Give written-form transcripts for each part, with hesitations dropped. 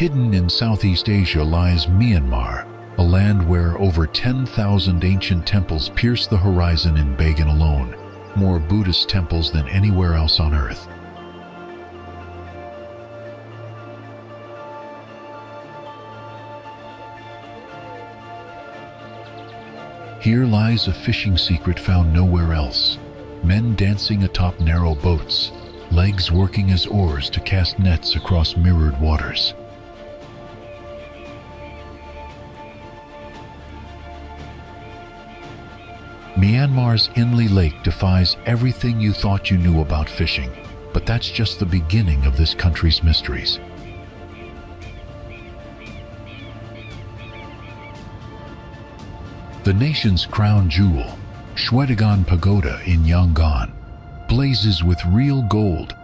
Hidden in Southeast Asia lies Myanmar, a land where over 10,000 ancient temples pierce the horizon in Bagan alone, more Buddhist temples than anywhere else on earth. Here lies a fishing secret found nowhere else. Men dancing atop narrow boats, legs working as oars to cast nets across mirrored waters. Myanmar's Inle Lake defies everything you thought you knew about fishing, but that's just the beginning of this country's mysteries. The nation's crown jewel, Shwedagon Pagoda in Yangon, blazes with real gold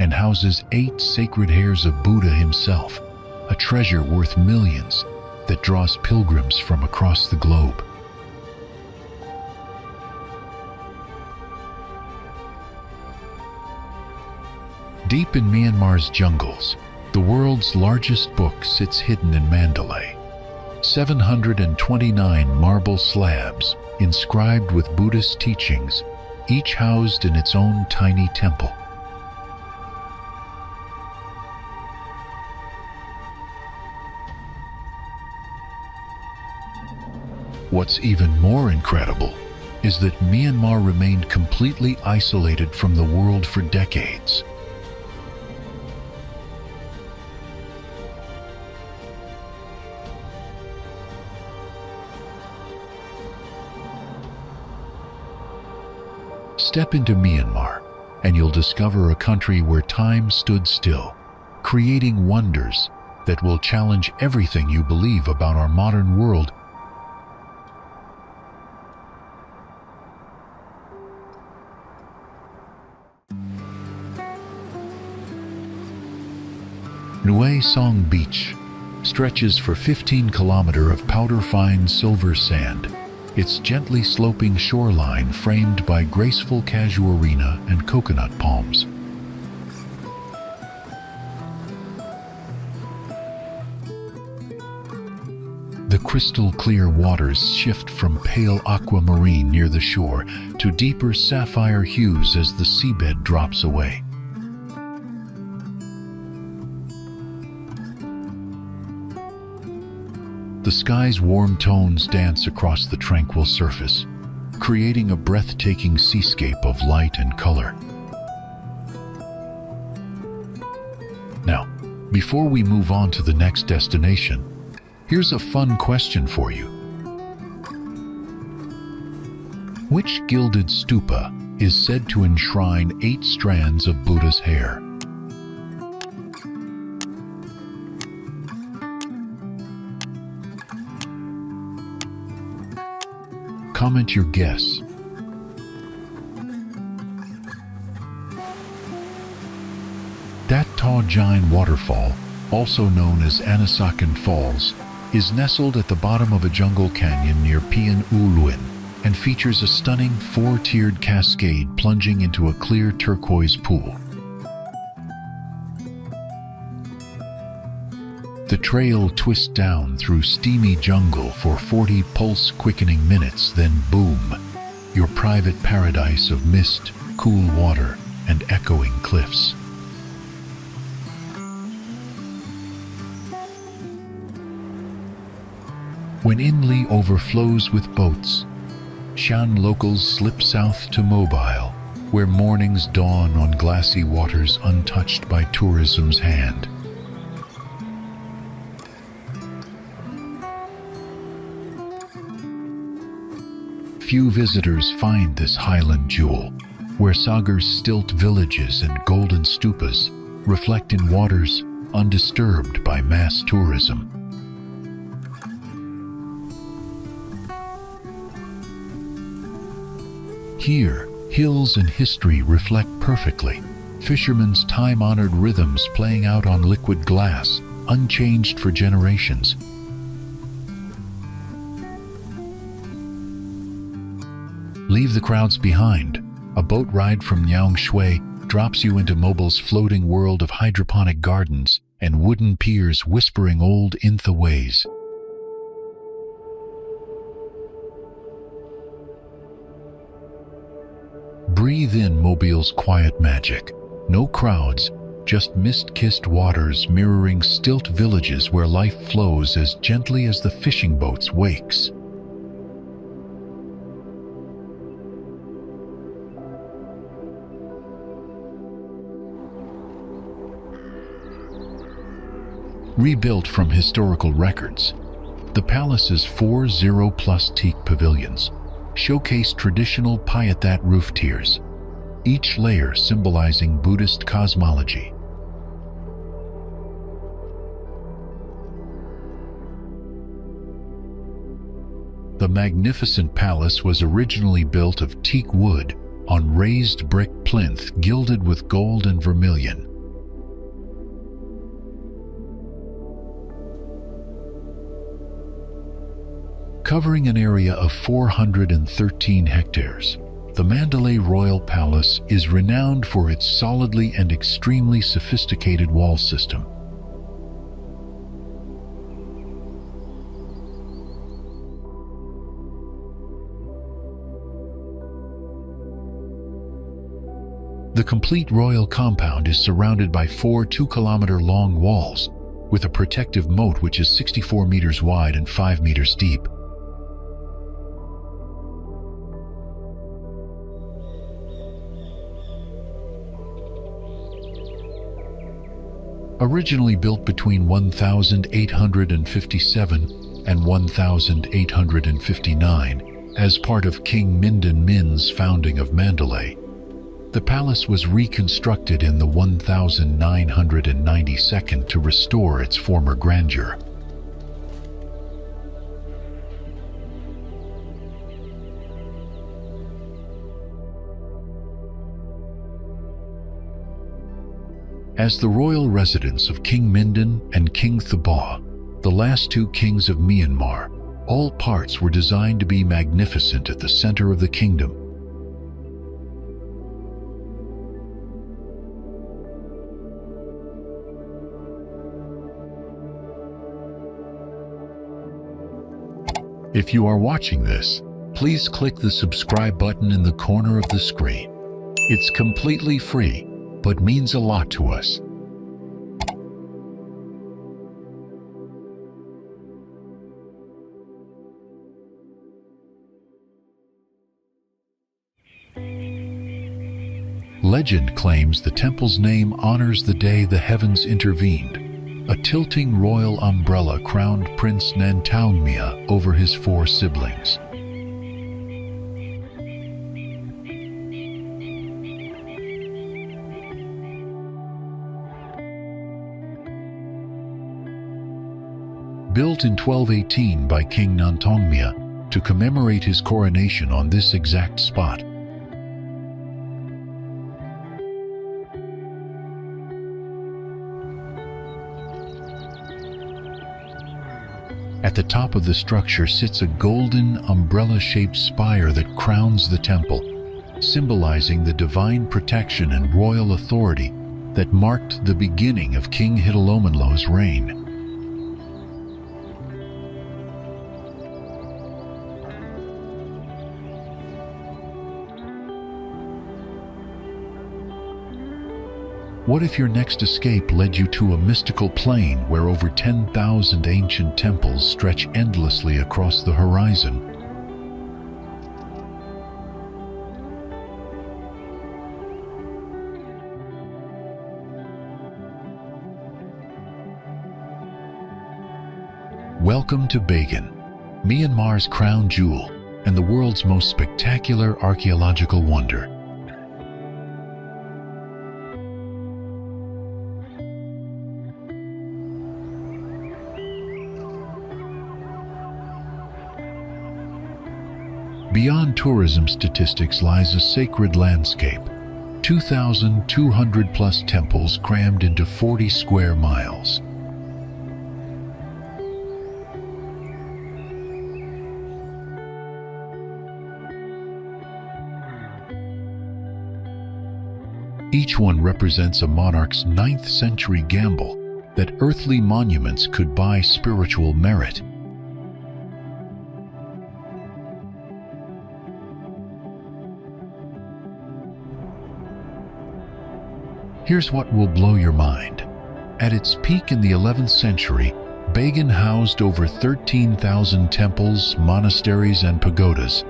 and houses 8 sacred hairs of Buddha himself, a treasure worth millions that draws pilgrims from across the globe. Deep in Myanmar's jungles, the world's largest book sits hidden in Mandalay. 729 marble slabs inscribed with Buddhist teachings, each housed in its own tiny temple. What's even more incredible is that Myanmar remained completely isolated from the world for decades. Step into Myanmar, and you'll discover a country where time stood still, creating wonders that will challenge everything you believe about our modern world. Ngwe Saung Beach stretches for 15 kilometers of powder-fine silver sand, its gently sloping shoreline framed by graceful casuarina and coconut palms. The crystal-clear waters shift from pale aquamarine near the shore to deeper sapphire hues as the seabed drops away. The sky's warm tones dance across the tranquil surface, creating a breathtaking seascape of light and color. Now, before we move on to the next destination, here's a fun question for you. Which gilded stupa is said to enshrine 8 strands of Buddha's hair? Comment your guess. Dat Taw Gyaint Waterfall, also known as Anasakan Falls, is nestled at the bottom of a jungle canyon near Pien U and features a stunning 4-tiered cascade plunging into a clear turquoise pool. The trail twists down through steamy jungle for 40 pulse-quickening minutes, then boom, your private paradise of mist, cool water, and echoing cliffs. When Inle overflows with boats, Shan locals slip south to Moebyel, where mornings dawn on glassy waters untouched by tourism's hand. Few visitors find this highland jewel, where Sagar's stilt villages and golden stupas reflect in waters undisturbed by mass tourism. Here, hills and history reflect perfectly, fishermen's time-honored rhythms playing out on liquid glass, unchanged for generations. Leave the crowds behind. A boat ride from Nyaungshwe drops you into Moebyel's floating world of hydroponic gardens and wooden piers whispering old Intha ways. Breathe in Moebyel's quiet magic. No crowds, just mist-kissed waters mirroring stilt villages where life flows as gently as the fishing boat's wakes. Rebuilt from historical records, the palace's 4 0+ teak pavilions showcase traditional Paya roof tiers, each layer symbolizing Buddhist cosmology. The magnificent palace was originally built of teak wood on raised brick plinth gilded with gold and vermilion. Covering an area of 413 hectares, the Mandalay Royal Palace is renowned for its solidly and extremely sophisticated wall system. The complete royal compound is surrounded by 4 2-kilometer-long walls, with a protective moat which is 64 meters wide and 5 meters deep. Originally built between 1857 and 1859 as part of King Mindon Min's founding of Mandalay, the palace was reconstructed in the 1992 to restore its former grandeur. As the royal residence of King Mindon and King Thaba, the last 2 kings of Myanmar, all parts were designed to be magnificent at the center of the kingdom. If you are watching this, please click the subscribe button in the corner of the screen. It's completely free, but means a lot to us. Legend claims the temple's name honors the day the heavens intervened. A tilting royal umbrella crowned Prince Eain Taung Gyi over his 4 siblings. Built in 1218 by King Eain Taung Gyi to commemorate his coronation on this exact spot. At the top of the structure sits a golden umbrella-shaped spire that crowns the temple, symbolizing the divine protection and royal authority that marked the beginning of King Htilominlo's reign. What if your next escape led you to a mystical plain where over 10,000 ancient temples stretch endlessly across the horizon? Welcome to Bagan, Myanmar's crown jewel and the world's most spectacular archaeological wonder. Beyond tourism statistics lies a sacred landscape, 2,200 plus temples crammed into 40 square miles. Each one represents a monarch's 9th century gamble that earthly monuments could buy spiritual merit. Here's what will blow your mind. At its peak in the 11th century, Bagan housed over 13,000 temples, monasteries, and pagodas,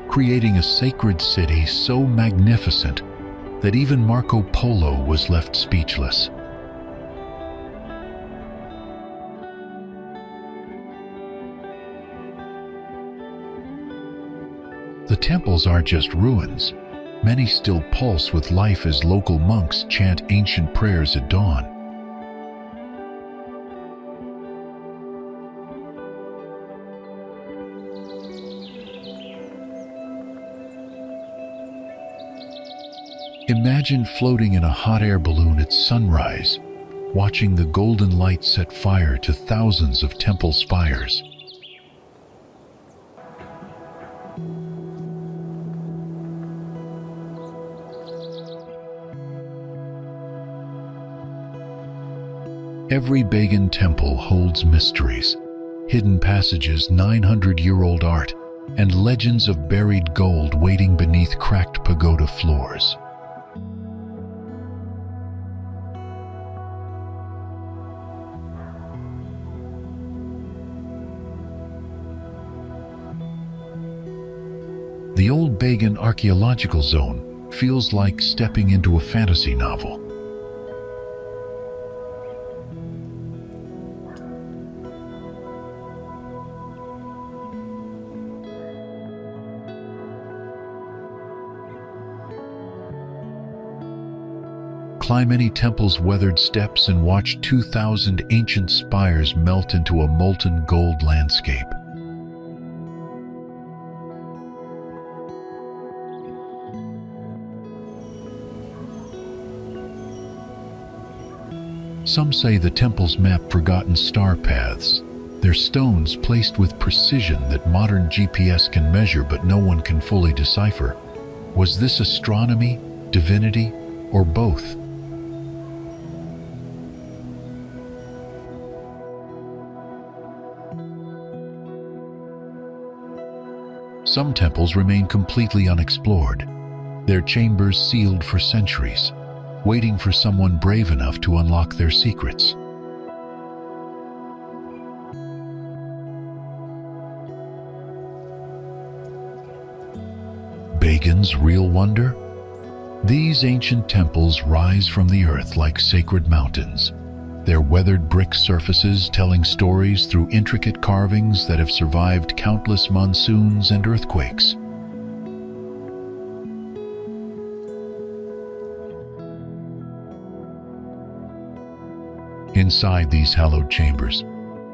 creating a sacred city so magnificent that even Marco Polo was left speechless. The temples aren't just ruins. Many still pulse with life as local monks chant ancient prayers at dawn. Imagine floating in a hot air balloon at sunrise, watching the golden light set fire to thousands of temple spires. Every Bagan temple holds mysteries, hidden passages, 900-year-old art, and legends of buried gold waiting beneath cracked pagoda floors. The old Bagan archaeological zone feels like stepping into a fantasy novel. Climb any temple's weathered steps and watch 2,000 ancient spires melt into a molten gold landscape. Some say the temples map forgotten star paths, their stones placed with precision that modern GPS can measure but no one can fully decipher. Was this astronomy, divinity, or both? Some temples remain completely unexplored, their chambers sealed for centuries, waiting for someone brave enough to unlock their secrets. Bagan's real wonder? These ancient temples rise from the earth like sacred mountains, their weathered brick surfaces telling stories through intricate carvings that have survived countless monsoons and earthquakes. Inside these hallowed chambers,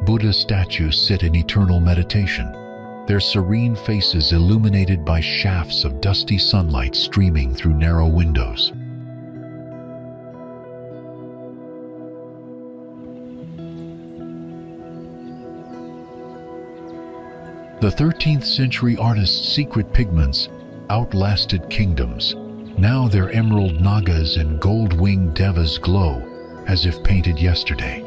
Buddha statues sit in eternal meditation, their serene faces illuminated by shafts of dusty sunlight streaming through narrow windows. The 13th century artist's secret pigments outlasted kingdoms. Now their emerald nagas and gold-winged devas glow as if painted yesterday.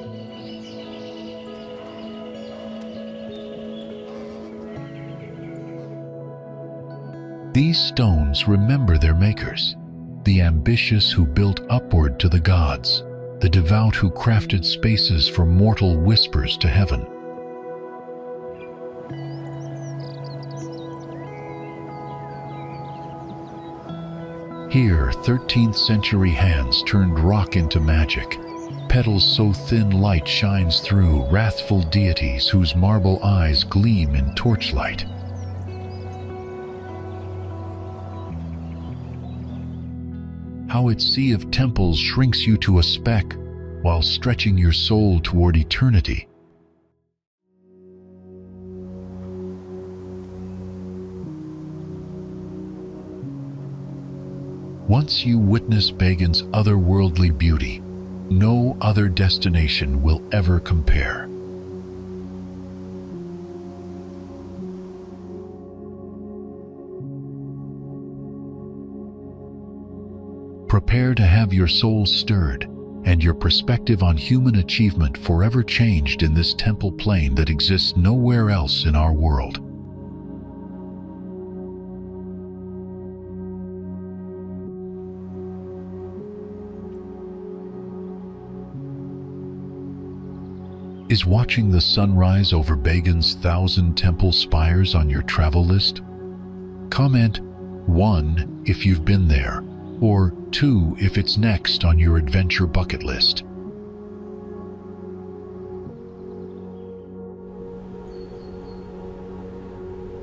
These stones remember their makers, the ambitious who built upward to the gods, the devout who crafted spaces for mortal whispers to heaven. Here, 13th century hands turned rock into magic. Petals so thin light shines through, wrathful deities whose marble eyes gleam in torchlight. How its sea of temples shrinks you to a speck while stretching your soul toward eternity. Once you witness Bagan's otherworldly beauty, no other destination will ever compare. Prepare to have your soul stirred and your perspective on human achievement forever changed in this temple plain that exists nowhere else in our world. Is watching the sunrise over Bagan's 1,000 temple spires on your travel list? Comment 1 if you've been there, or 2 if it's next on your adventure bucket list.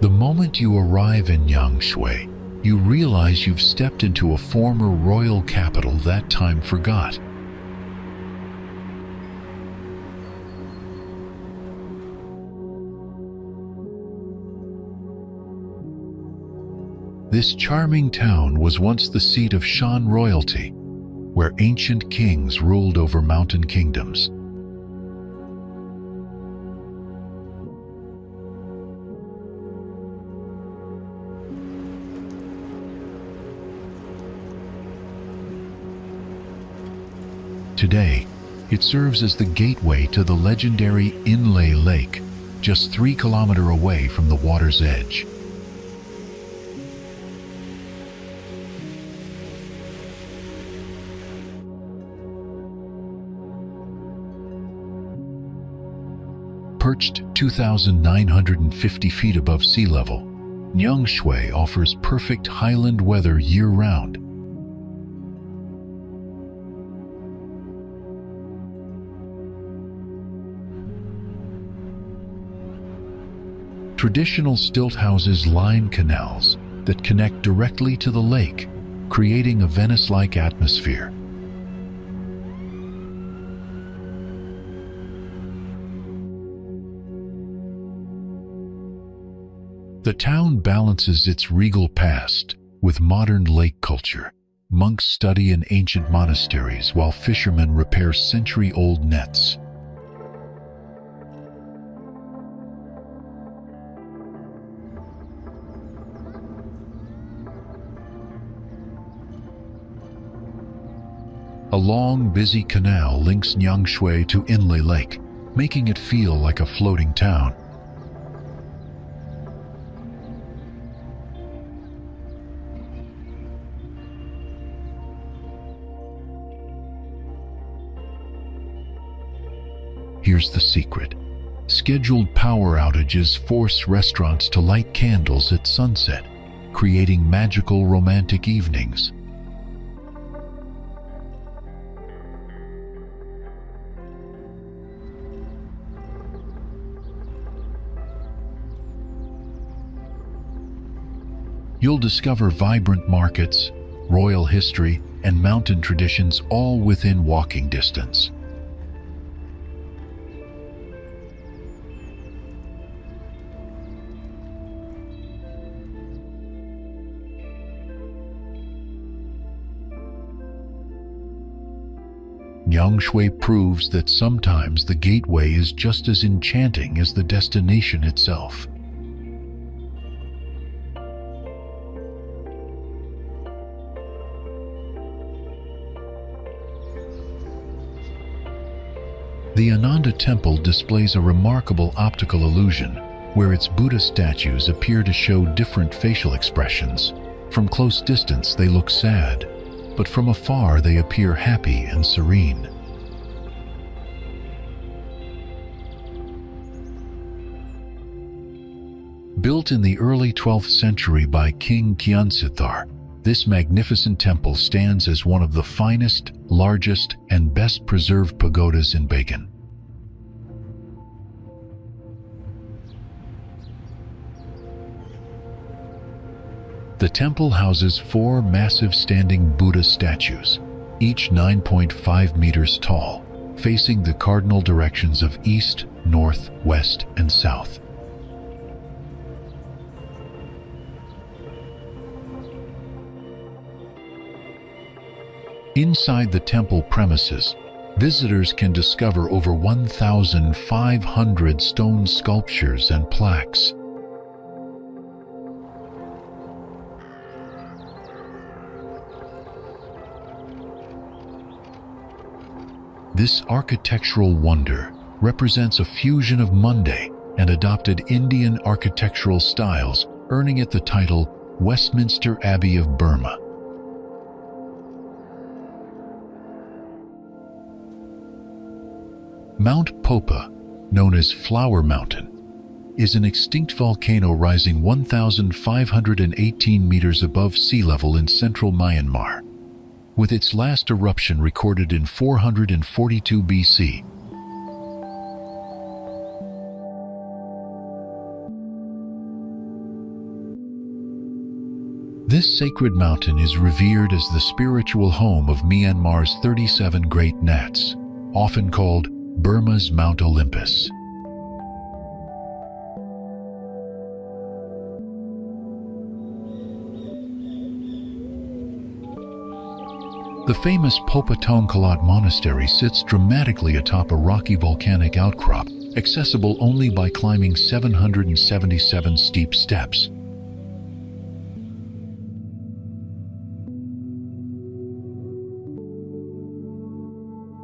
The moment you arrive in Nyaungshwe, you realize you've stepped into a former royal capital that time forgot. This charming town was once the seat of Shan royalty, where ancient kings ruled over mountain kingdoms. Today, it serves as the gateway to the legendary Inle Lake, just 3 kilometers away from the water's edge. Perched 2,950 feet above sea level, Nyaungshwe offers perfect highland weather year-round. Traditional stilt houses line canals that connect directly to the lake, creating a Venice-like atmosphere. The town balances its regal past with modern lake culture. Monks study in ancient monasteries while fishermen repair century-old nets. A long, busy canal links Nyaungshwe to Inle Lake, making it feel like a floating town. Here's the secret. Scheduled power outages force restaurants to light candles at sunset, creating magical romantic evenings. You'll discover vibrant markets, royal history, and mountain traditions all within walking distance. Nyaungshwe proves that sometimes the gateway is just as enchanting as the destination itself. The Ananda Temple displays a remarkable optical illusion, where its Buddha statues appear to show different facial expressions. From close distance they look sad, but from afar they appear happy and serene. Built in the early 12th century by King Kyansithar, this magnificent temple stands as one of the finest, largest, and best preserved pagodas in Bagan. The temple houses 4 massive standing Buddha statues, each 9.5 meters tall, facing the cardinal directions of east, north, west, and south. Inside the temple premises, visitors can discover over 1,500 stone sculptures and plaques. This architectural wonder represents a fusion of Monday and adopted Indian architectural styles, earning it the title Westminster Abbey of Burma. Mount Popa, known as Flower Mountain, is an extinct volcano rising 1,518 meters above sea level in central Myanmar, with its last eruption recorded in 442 BC. This sacred mountain is revered as the spiritual home of Myanmar's 37 great Nats, often called Burma's Mount Olympus. The famous Popa Tongkalat Monastery sits dramatically atop a rocky volcanic outcrop, accessible only by climbing 777 steep steps.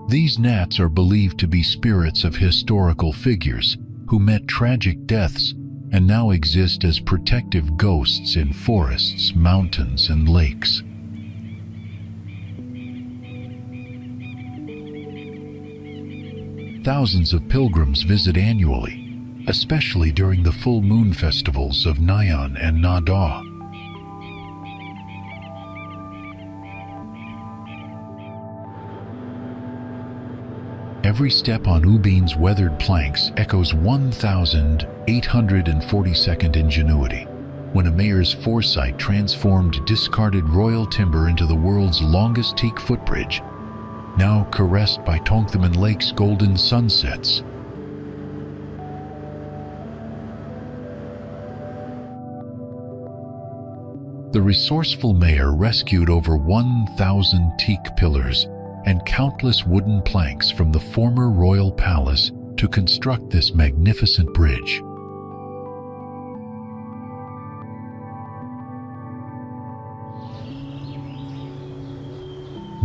These Nats are believed to be spirits of historical figures who met tragic deaths and now exist as protective ghosts in forests, mountains, and lakes. Thousands of pilgrims visit annually, especially during the full moon festivals of Nyan and Na Da. Every step on U-Bein's weathered planks echoes 1,842nd ingenuity, when a mayor's foresight transformed discarded royal timber into the world's longest teak footbridge, now caressed by Htilominlo Lake's golden sunsets. The resourceful mayor rescued over 1,000 teak pillars and countless wooden planks from the former royal palace to construct this magnificent bridge.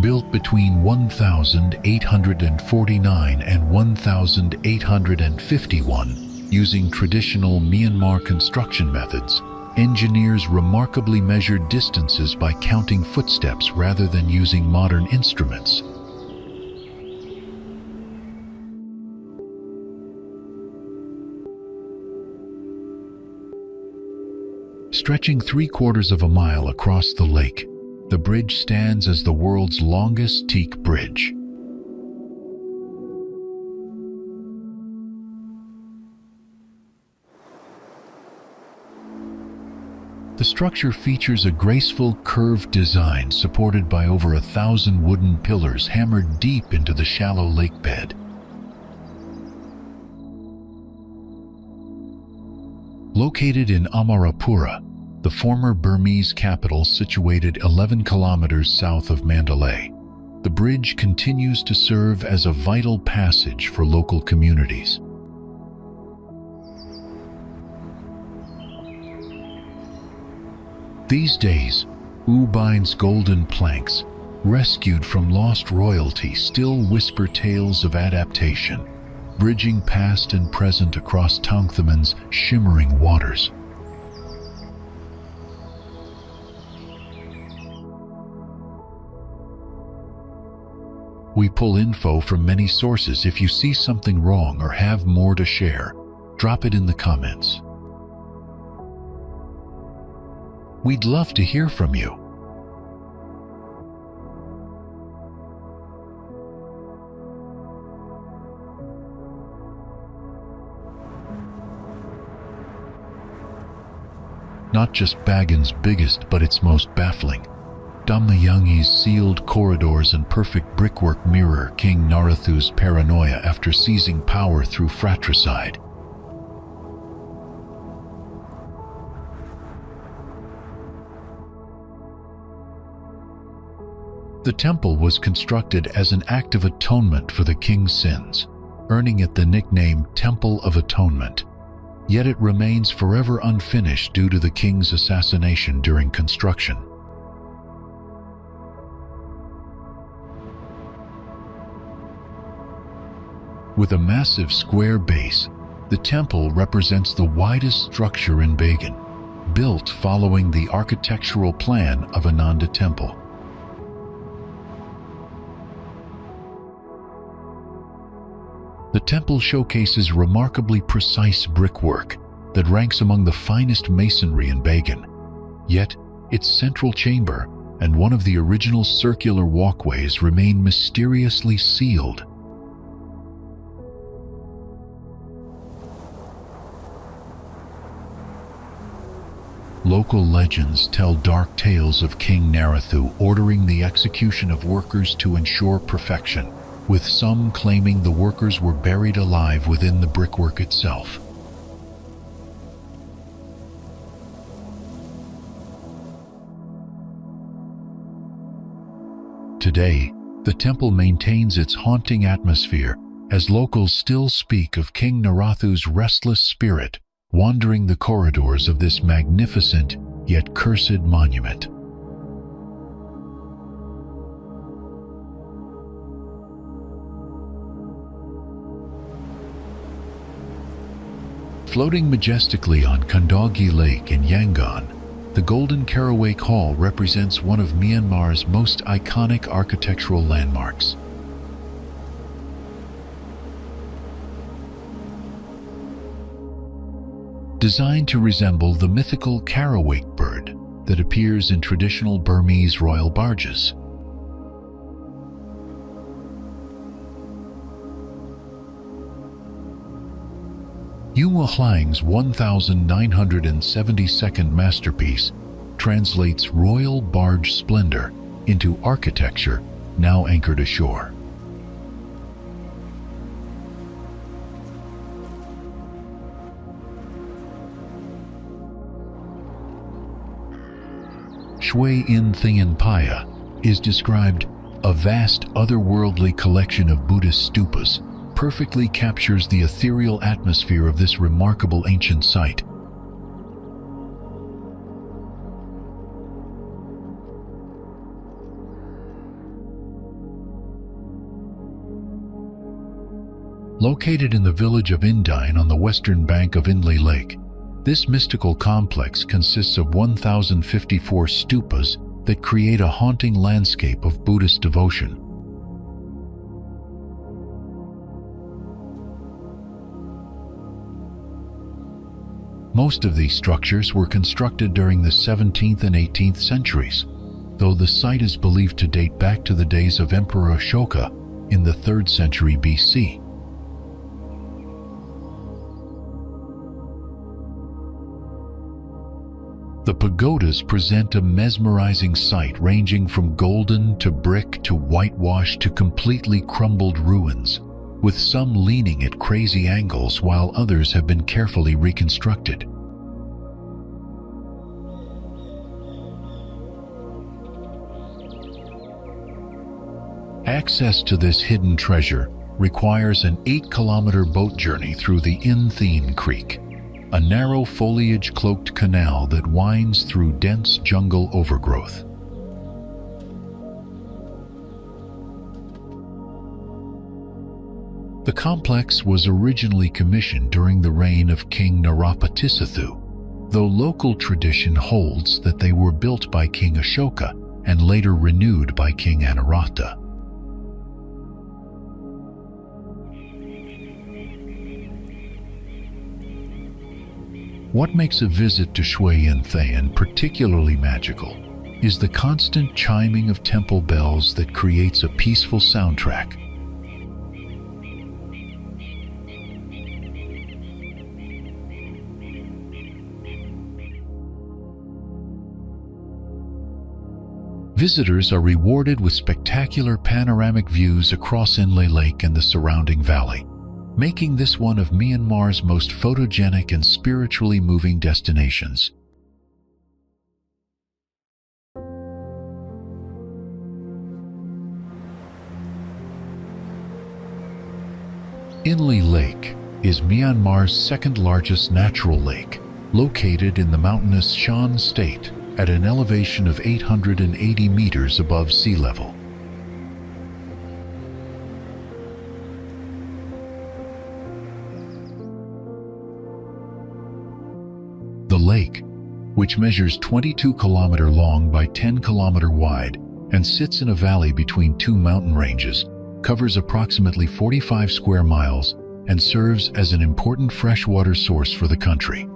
Built between 1849 and 1851, using traditional Myanmar construction methods, engineers remarkably measured distances by counting footsteps rather than using modern instruments. Stretching 3/4 of a mile across the lake, the bridge stands as the world's longest teak bridge. The structure features a graceful, curved design supported by over 1,000 wooden pillars hammered deep into the shallow lake bed. Located in Amarapura, the former Burmese capital situated 11 kilometers south of Mandalay, the bridge continues to serve as a vital passage for local communities. These days, U-Bein's golden planks, rescued from lost royalty, still whisper tales of adaptation, bridging past and present across Htilominlo's shimmering waters. We pull info from many sources. If you see something wrong or have more to share, drop it in the comments. We'd love to hear from you. Not just Bagan's biggest, but its most baffling. Dhammayangyi's sealed corridors and perfect brickwork mirror King Narathu's paranoia after seizing power through fratricide. The temple was constructed as an act of atonement for the king's sins, earning it the nickname Temple of Atonement. Yet it remains forever unfinished due to the king's assassination during construction. With a massive square base, the temple represents the widest structure in Bagan, built following the architectural plan of Ananda Temple. The temple showcases remarkably precise brickwork that ranks among the finest masonry in Bagan. Yet, its central chamber and one of the original circular walkways remain mysteriously sealed. Local legends tell dark tales of King Narathu ordering the execution of workers to ensure perfection, with some claiming the workers were buried alive within the brickwork itself. Today, the temple maintains its haunting atmosphere as locals still speak of King Narathu's restless spirit wandering the corridors of this magnificent yet cursed monument. Floating majestically on Kandagi Lake in Yangon, the Golden Karaweik Hall represents one of Myanmar's most iconic architectural landmarks. Designed to resemble the mythical Karaweik bird that appears in traditional Burmese royal barges. Yunwa Hlang's 1972nd masterpiece translates royal barge splendor into architecture now anchored ashore. Shwe in Thein Paya is described a vast otherworldly collection of Buddhist stupas, perfectly captures the ethereal atmosphere of this remarkable ancient site. Located in the village of Indain on the western bank of Inle Lake, this mystical complex consists of 1,054 stupas that create a haunting landscape of Buddhist devotion. Most of these structures were constructed during the 17th and 18th centuries, though the site is believed to date back to the days of Emperor Ashoka in the 3rd century BC. The pagodas present a mesmerizing sight ranging from golden to brick to whitewash to completely crumbled ruins, with some leaning at crazy angles while others have been carefully reconstructed. Access to this hidden treasure requires an 8-kilometer boat journey through the Thein Creek, a narrow foliage-cloaked canal that winds through dense jungle overgrowth. The complex was originally commissioned during the reign of King Narapatisathu, though local tradition holds that they were built by King Ashoka and later renewed by King Anuruddha. What makes a visit to Shwe in Thein particularly magical is the constant chiming of temple bells that creates a peaceful soundtrack. Visitors are rewarded with spectacular panoramic views across Inle Lake and the surrounding valley, making this one of Myanmar's most photogenic and spiritually moving destinations. Inle Lake is Myanmar's second-largest natural lake, located in the mountainous Shan State at an elevation of 880 meters above sea level. lake, which measures 22-kilometer long by 10-kilometer wide and sits in a valley between two mountain ranges, covers approximately 45 square miles and serves as an important freshwater source for the country.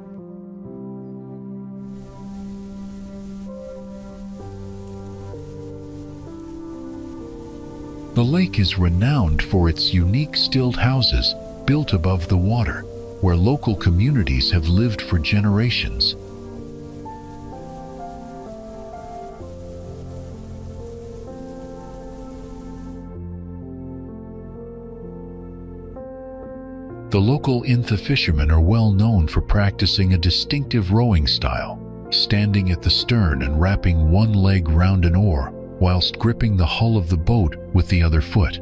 The lake is renowned for its unique stilt houses built above the water, where local communities have lived for generations. The local Intha fishermen are well known for practicing a distinctive rowing style, standing at the stern and wrapping one leg round an oar whilst gripping the hull of the boat with the other foot.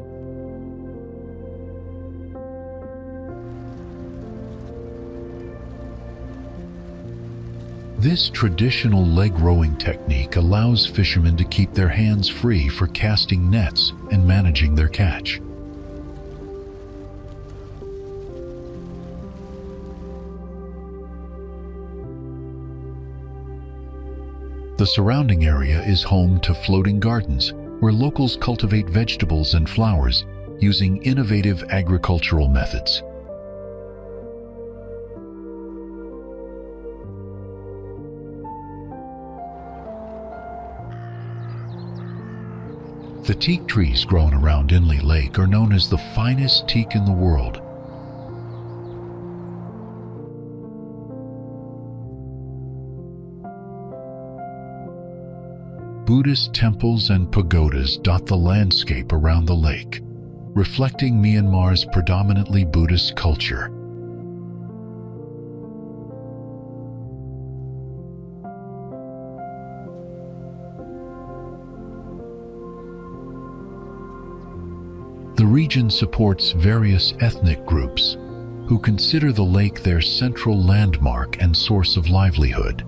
This traditional leg rowing technique allows fishermen to keep their hands free for casting nets and managing their catch. The surrounding area is home to floating gardens, where locals cultivate vegetables and flowers using innovative agricultural methods. The teak trees grown around Inle Lake are known as the finest teak in the world. Buddhist temples and pagodas dot the landscape around the lake, reflecting Myanmar's predominantly Buddhist culture. The region supports various ethnic groups who consider the lake their central landmark and source of livelihood.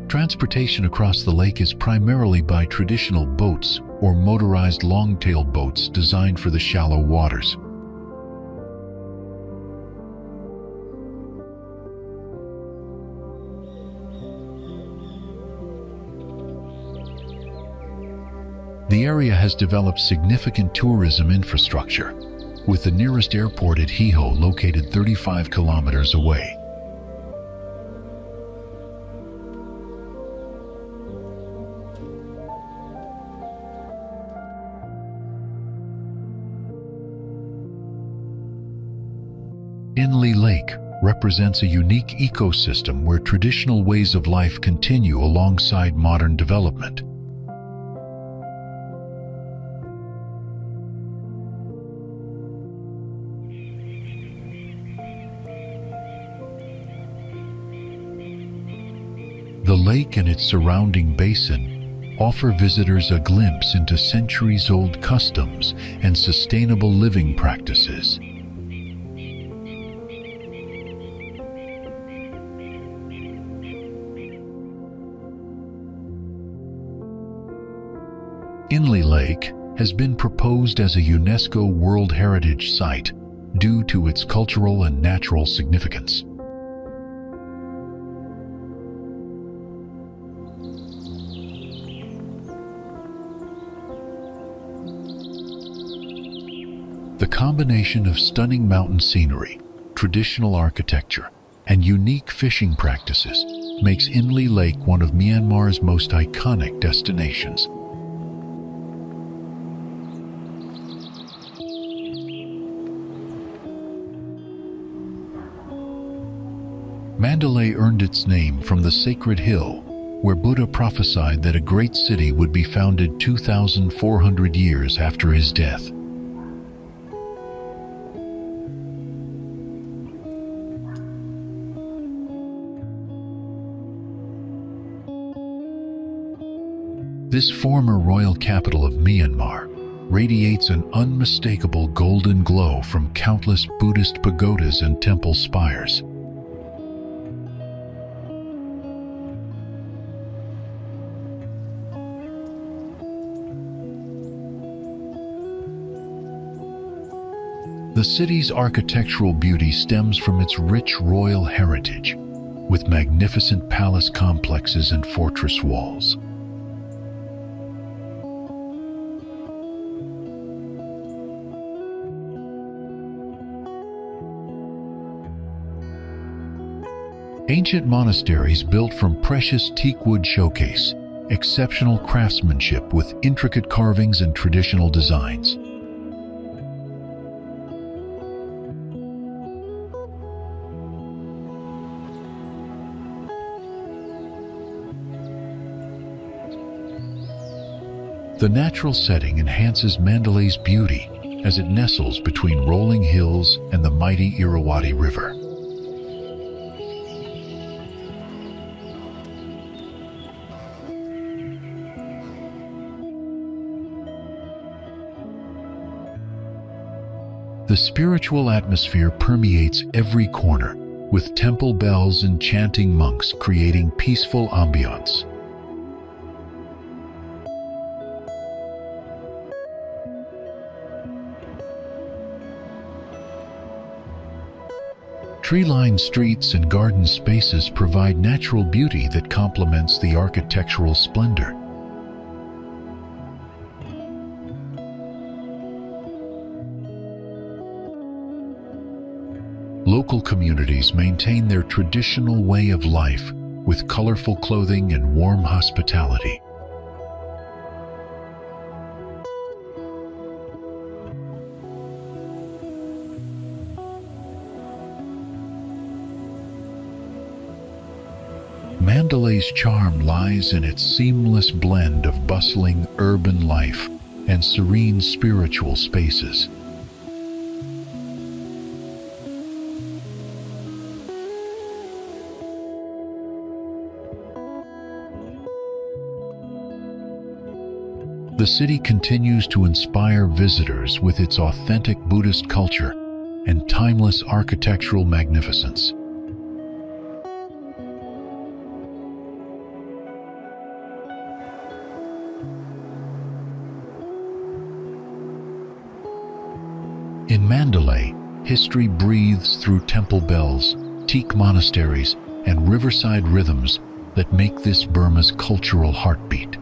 Transportation across the lake is primarily by traditional boats or motorized long-tail boats designed for the shallow waters. The area has developed significant tourism infrastructure, with the nearest airport at Htiho located 35 kilometers away. Inle Lake represents a unique ecosystem where traditional ways of life continue alongside modern development. The lake and its surrounding basin offer visitors a glimpse into centuries-old customs and sustainable living practices. Inle Lake has been proposed as a UNESCO World Heritage Site due to its cultural and natural significance. The combination of stunning mountain scenery, traditional architecture, and unique fishing practices makes Inle Lake one of Myanmar's most iconic destinations. Mandalay earned its name from the sacred hill, where Buddha prophesied that a great city would be founded 2,400 years after his death. This former royal capital of Myanmar radiates an unmistakable golden glow from countless Buddhist pagodas and temple spires. The city's architectural beauty stems from its rich royal heritage, with magnificent palace complexes and fortress walls. Ancient monasteries built from precious teak wood showcase exceptional craftsmanship with intricate carvings and traditional designs. The natural setting enhances Mandalay's beauty as it nestles between rolling hills and the mighty Irrawaddy River. The spiritual atmosphere permeates every corner, with temple bells and chanting monks creating peaceful ambiance. Tree-lined streets and garden spaces provide natural beauty that complements the architectural splendor. Local communities maintain their traditional way of life with colorful clothing and warm hospitality. Mandalay's charm lies in its seamless blend of bustling urban life and serene spiritual spaces. The city continues to inspire visitors with its authentic Buddhist culture and timeless architectural magnificence. In Mandalay, history breathes through temple bells, teak monasteries, and riverside rhythms that make this Burma's cultural heartbeat.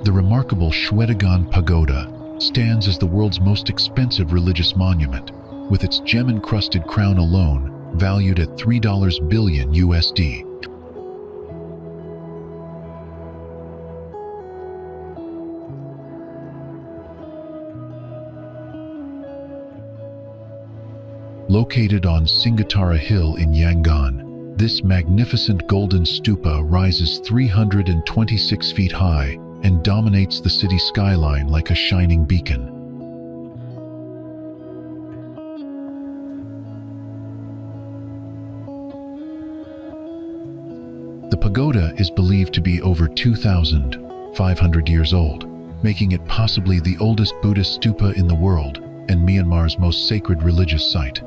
The remarkable Shwedagon Pagoda stands as the world's most expensive religious monument, with its gem-encrusted crown alone valued at $3 billion USD. Located on Singatara Hill in Yangon, this magnificent golden stupa rises 326 feet high and dominates the city skyline like a shining beacon. The pagoda is believed to be over 2,500 years old, making it possibly the oldest Buddhist stupa in the world and Myanmar's most sacred religious site.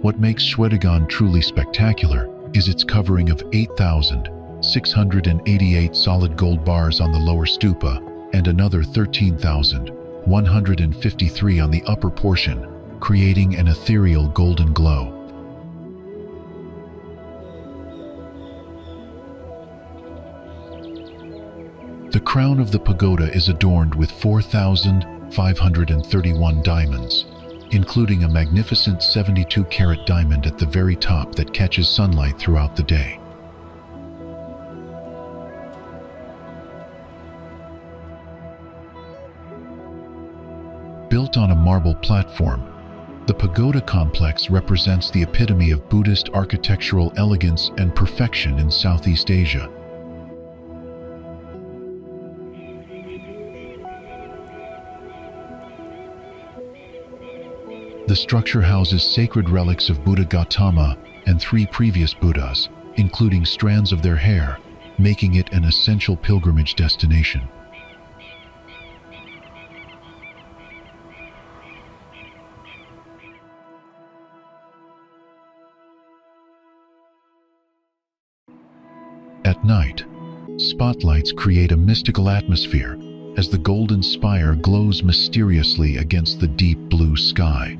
What makes Shwedagon truly spectacular is its covering of 8,688 solid gold bars on the lower stupa and another 13,153 on the upper portion, creating an ethereal golden glow. The crown of the pagoda is adorned with 4,531 diamonds, including a magnificent 72-carat diamond at the very top that catches sunlight throughout the day. Built on a marble platform, the pagoda complex represents the epitome of Buddhist architectural elegance and perfection in Southeast Asia. The structure houses sacred relics of Buddha Gautama and 3 previous Buddhas, including strands of their hair, making it an essential pilgrimage destination. At night, spotlights create a mystical atmosphere as the golden spire glows mysteriously against the deep blue sky.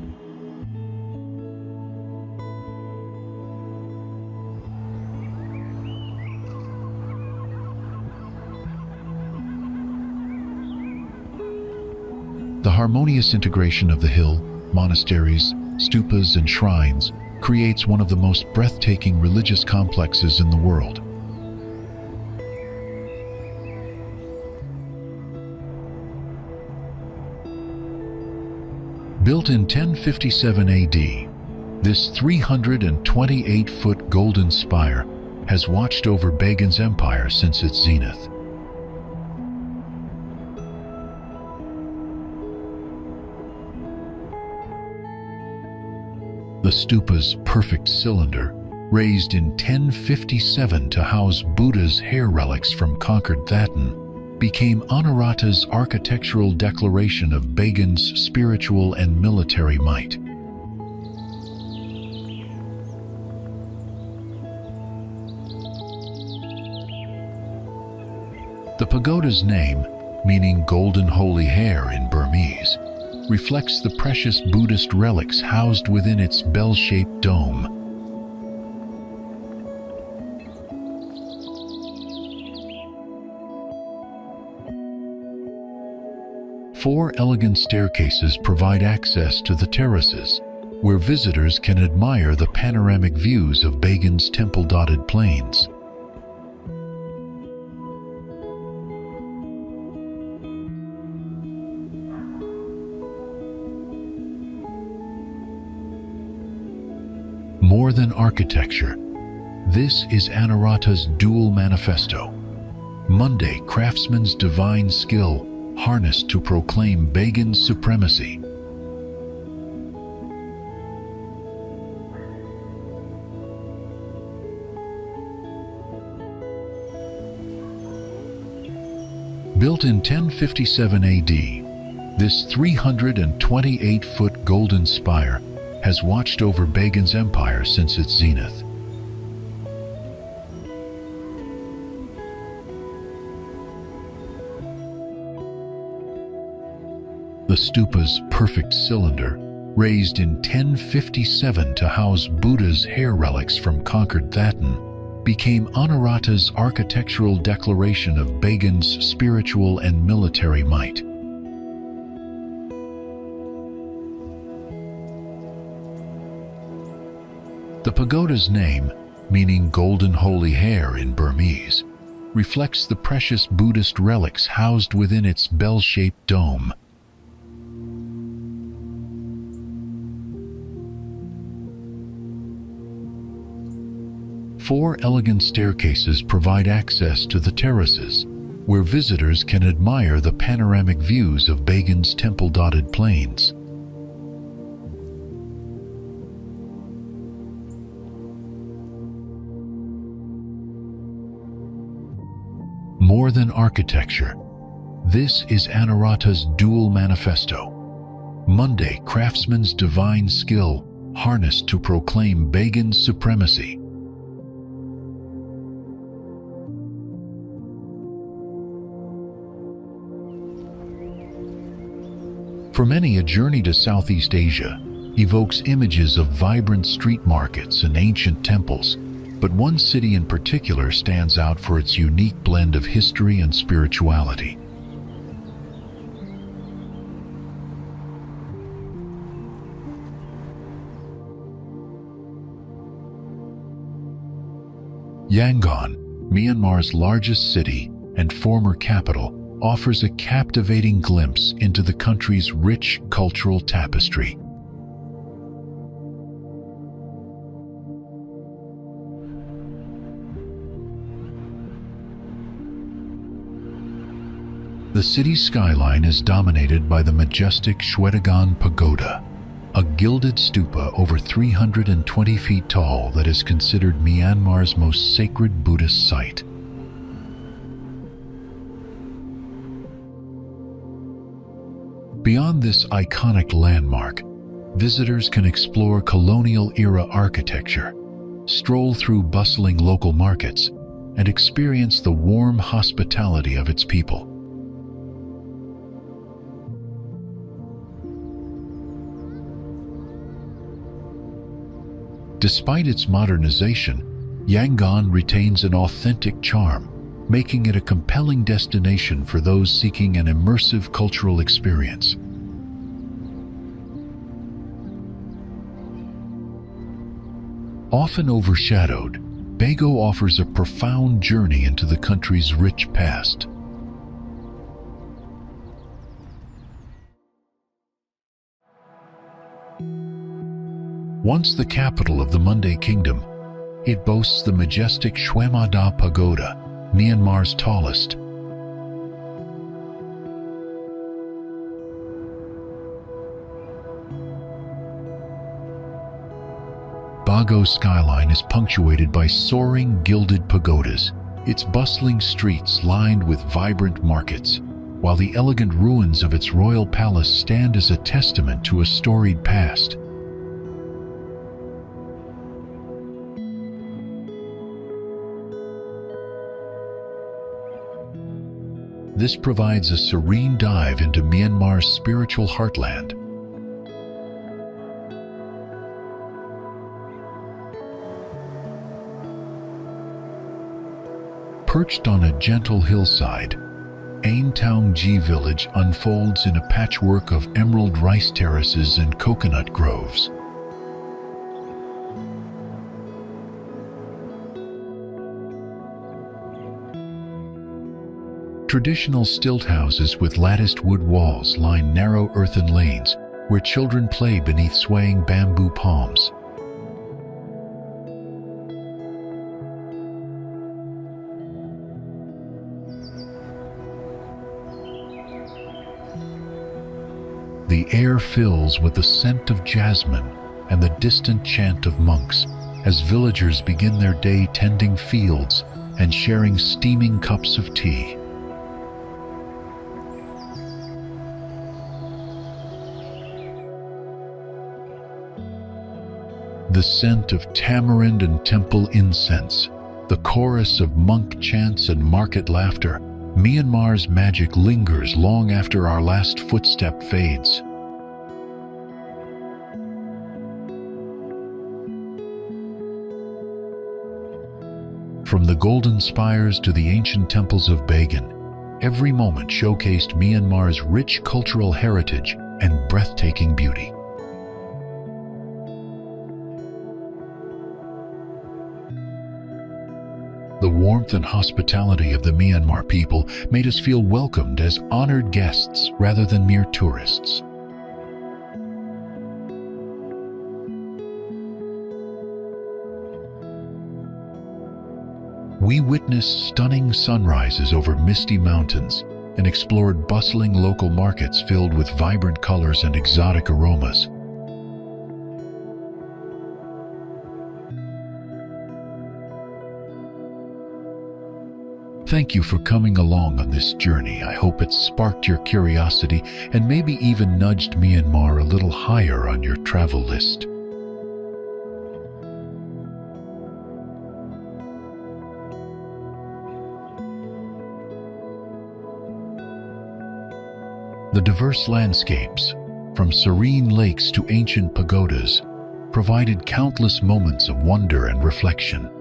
The harmonious integration of the hill, monasteries, stupas, and shrines creates one of the most breathtaking religious complexes in the world. Built in 1057 AD, this 328-foot golden spire has watched over Bagan's empire since its zenith. The stupa's perfect cylinder, raised in 1057 to house Buddha's hair relics from conquered Thein, became Anurata's architectural declaration of Bagan's spiritual and military might. The pagoda's name, meaning golden holy hair in Burmese, reflects the precious Buddhist relics housed within its bell-shaped dome. Four elegant staircases provide access to the terraces, where visitors can admire the panoramic views of Bagan's temple-dotted plains. More than architecture, this is Anurata's dual manifesto. Monday, craftsman's divine skill harnessed to proclaim Bagan's supremacy. Built in 1057 AD, this 328-foot golden spire has watched over Bagan's empire since its zenith. The stupa's perfect cylinder, raised in 1057 to house Buddha's hair relics from conquered Thein, became Anurata's architectural declaration of Bagan's spiritual and military might. The pagoda's name, meaning golden holy hair in Burmese, reflects the precious Buddhist relics housed within its bell-shaped dome. Four elegant staircases provide access to the terraces, where visitors can admire the panoramic views of Bagan's temple-dotted plains. More than architecture, this is Anurata's dual manifesto. Monday, craftsman's divine skill harnessed to proclaim Bagan's supremacy. For many, a journey to Southeast Asia evokes images of vibrant street markets and ancient temples, but one city in particular stands out for its unique blend of history and spirituality. Yangon, Myanmar's largest city and former capital, offers a captivating glimpse into the country's rich cultural tapestry. The city's skyline is dominated by the majestic Shwedagon Pagoda, a gilded stupa over 320 feet tall that is considered Myanmar's most sacred Buddhist site. Beyond this iconic landmark, visitors can explore colonial-era architecture, stroll through bustling local markets, and experience the warm hospitality of its people. Despite its modernization, Yangon retains an authentic charm, making it a compelling destination for those seeking an immersive cultural experience. Often overshadowed, Bago offers a profound journey into the country's rich past. Once the capital of the Mandalay Kingdom, it boasts the majestic Shwesandaw Pagoda, Myanmar's tallest. Bago's skyline is punctuated by soaring gilded pagodas, its bustling streets lined with vibrant markets, while the elegant ruins of its royal palace stand as a testament to a storied past. This provides a serene dive into Myanmar's spiritual heartland. Perched on a gentle hillside, Eain Taung Gyi village unfolds in a patchwork of emerald rice terraces and coconut groves. Traditional stilt houses with latticed wood walls line narrow earthen lanes where children play beneath swaying bamboo palms. The air fills with the scent of jasmine and the distant chant of monks as villagers begin their day tending fields and sharing steaming cups of tea. The scent of tamarind and temple incense, the chorus of monk chants and market laughter, Myanmar's magic lingers long after our last footstep fades. From the golden spires to the ancient temples of Bagan, every moment showcased Myanmar's rich cultural heritage and breathtaking beauty. The warmth and hospitality of the Myanmar people made us feel welcomed as honored guests rather than mere tourists. We witnessed stunning sunrises over misty mountains and explored bustling local markets filled with vibrant colors and exotic aromas. Thank you for coming along on this journey. I hope it sparked your curiosity and maybe even nudged Myanmar a little higher on your travel list. The diverse landscapes, from serene lakes to ancient pagodas, provided countless moments of wonder and reflection.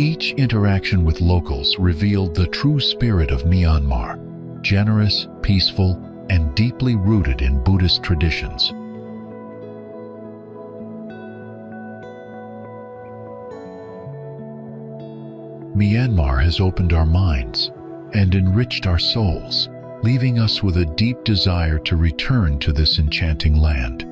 Each interaction with locals revealed the true spirit of Myanmar, generous, peaceful, and deeply rooted in Buddhist traditions. Myanmar has opened our minds and enriched our souls, leaving us with a deep desire to return to this enchanting land.